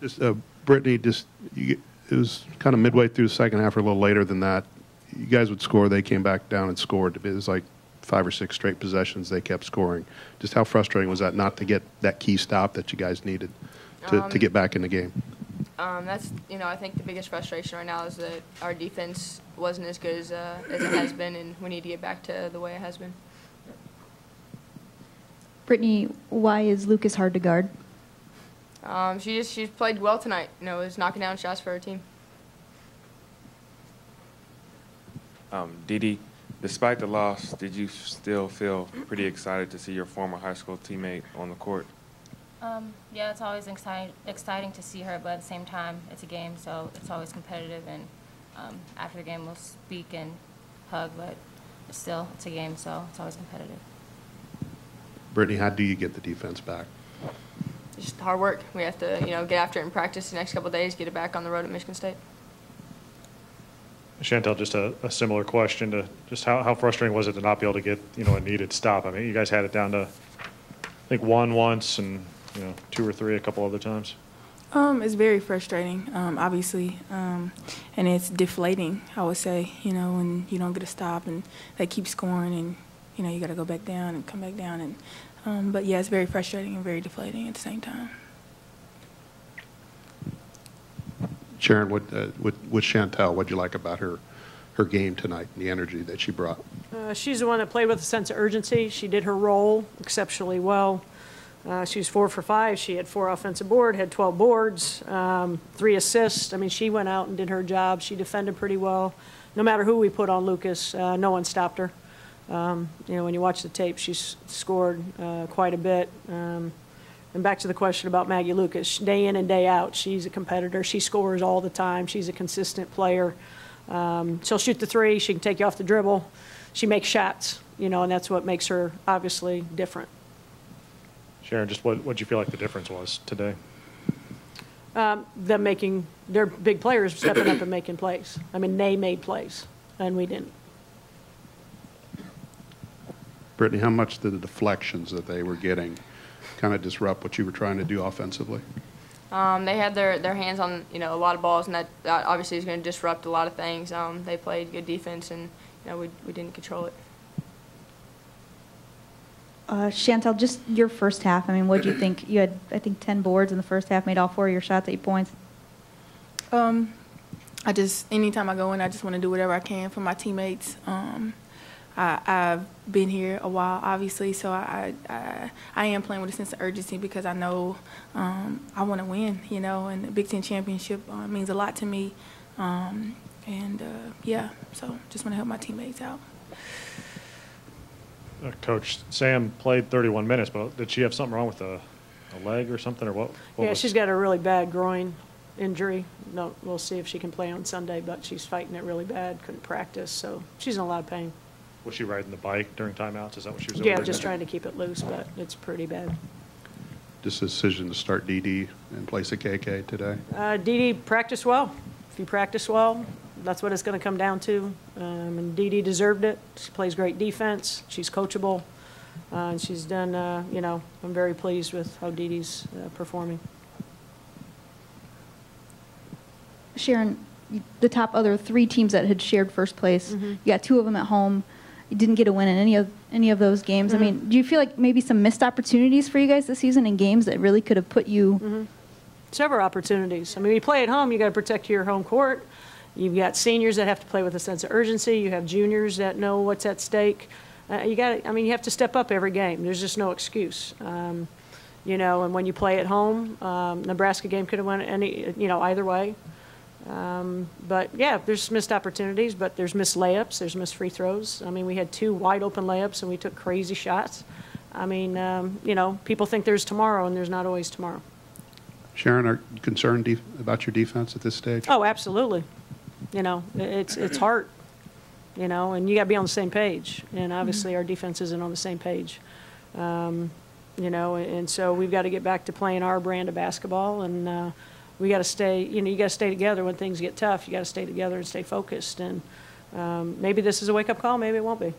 Just, Brittany, it was kind of midway through the second half or a little later than that. You guys would score. They came back down and scored. It was like 5 or 6 straight possessions. They kept scoring. Just how frustrating was that not to get that key stop that you guys needed to get back in the game? That's, I think the biggest frustration right now is that our defense wasn't as good as it has been, and we need to get back to the way it has been. Brittany, why is Lucas hard to guard? She's played well tonight. Was knocking down shots for her team. Dee, despite the loss, did you still feel pretty excited to see your former high school teammate on the court? Yeah, it's always exciting to see her, but at the same time, it's a game, so it's always competitive. And after the game, we'll speak and hug, but still, it's a game, so it's always competitive. Brittany, how do you get the defense back? Just hard work. We have to, get after it in practice the next couple of days, get it back on the road at Michigan State. Chantel, just a similar question to just how frustrating was it to not be able to get, a needed stop? I mean, you guys had it down to, I think, 1 once and, 2 or 3 a couple other times. It's very frustrating, obviously, and it's deflating, I would say, when you don't get a stop and they keep scoring and, you got to go back down and come back down. And but, yeah, it's very frustrating and very deflating at the same time. Sharon, with Chantel, what did you like about her game tonight and the energy that she brought? She's the one that played with a sense of urgency. She did her role exceptionally well. She was 4 for 5. She had 4 offensive boards, had 12 boards, 3 assists. I mean, she went out and did her job. She defended pretty well. No matter who we put on Lucas, no one stopped her. When you watch the tape, she's scored quite a bit. And back to the question about Maggie Lucas, day in and day out, she's a competitor. She scores all the time. She's a consistent player. She'll shoot the 3. She can take you off the dribble. She makes shots, and that's what makes her obviously different. Sharon, just what do you feel like the difference was today? They're big players stepping up and making plays. I mean, they made plays, and we didn't. Brittany, how much did the deflections that they were getting kind of disrupt what you were trying to do offensively? They had their hands on a lot of balls, and that obviously is going to disrupt a lot of things. They played good defense, and we didn't control it. Chantel, just your first half. I mean, what did you think? You had, I think, 10 boards in the first half, made all 4 of your shots, 8 points. Anytime I go in, I just want to do whatever I can for my teammates. I've been here a while, obviously, so I am playing with a sense of urgency because I know I want to win, and the Big Ten championship means a lot to me. Yeah, so just want to help my teammates out. Coach, Sam played 31 minutes, but did she have something wrong with a leg or something, or what? Yeah, she's got a really bad groin injury. No, we'll see if she can play on Sunday, but she's fighting it really bad, couldn't practice, so she's in a lot of pain. Was she riding the bike during timeouts? Is that what she was doing? doing? Yeah, just trying to keep it loose, but it's pretty bad. Just a decision to start Dee in place of KK today? Dee practiced well. If you practice well, that's what it's going to come down to. And Dee deserved it. She plays great defense. She's coachable. And she's done, I'm very pleased with how Dee's performing. Sharon, the top other 3 teams that had shared first place, you got 2 of them at home. You didn't get a win in any of those games. I mean, do you feel like maybe some missed opportunities for you guys this season in games that really could have put you? Several opportunities. I mean, you play at home, you got to protect your home court. You've got seniors that have to play with a sense of urgency. You have juniors that know what's at stake. You have to step up every game. There's just no excuse. And when you play at home, Nebraska game could have went either way. But yeah, there's missed opportunities, but there's missed layups, there's missed free throws. I mean, we had 2 wide open layups and we took crazy shots. I mean, people think there's tomorrow and there's not always tomorrow. Sharon, are you concerned about your defense at this stage? Oh, absolutely. It's hard, and you got to be on the same page. And obviously our defense isn't on the same page. And so we've got to get back to playing our brand of basketball, and we got to stay, you got to stay together when things get tough. You got to stay together and stay focused. And maybe this is a wake-up call, maybe it won't be.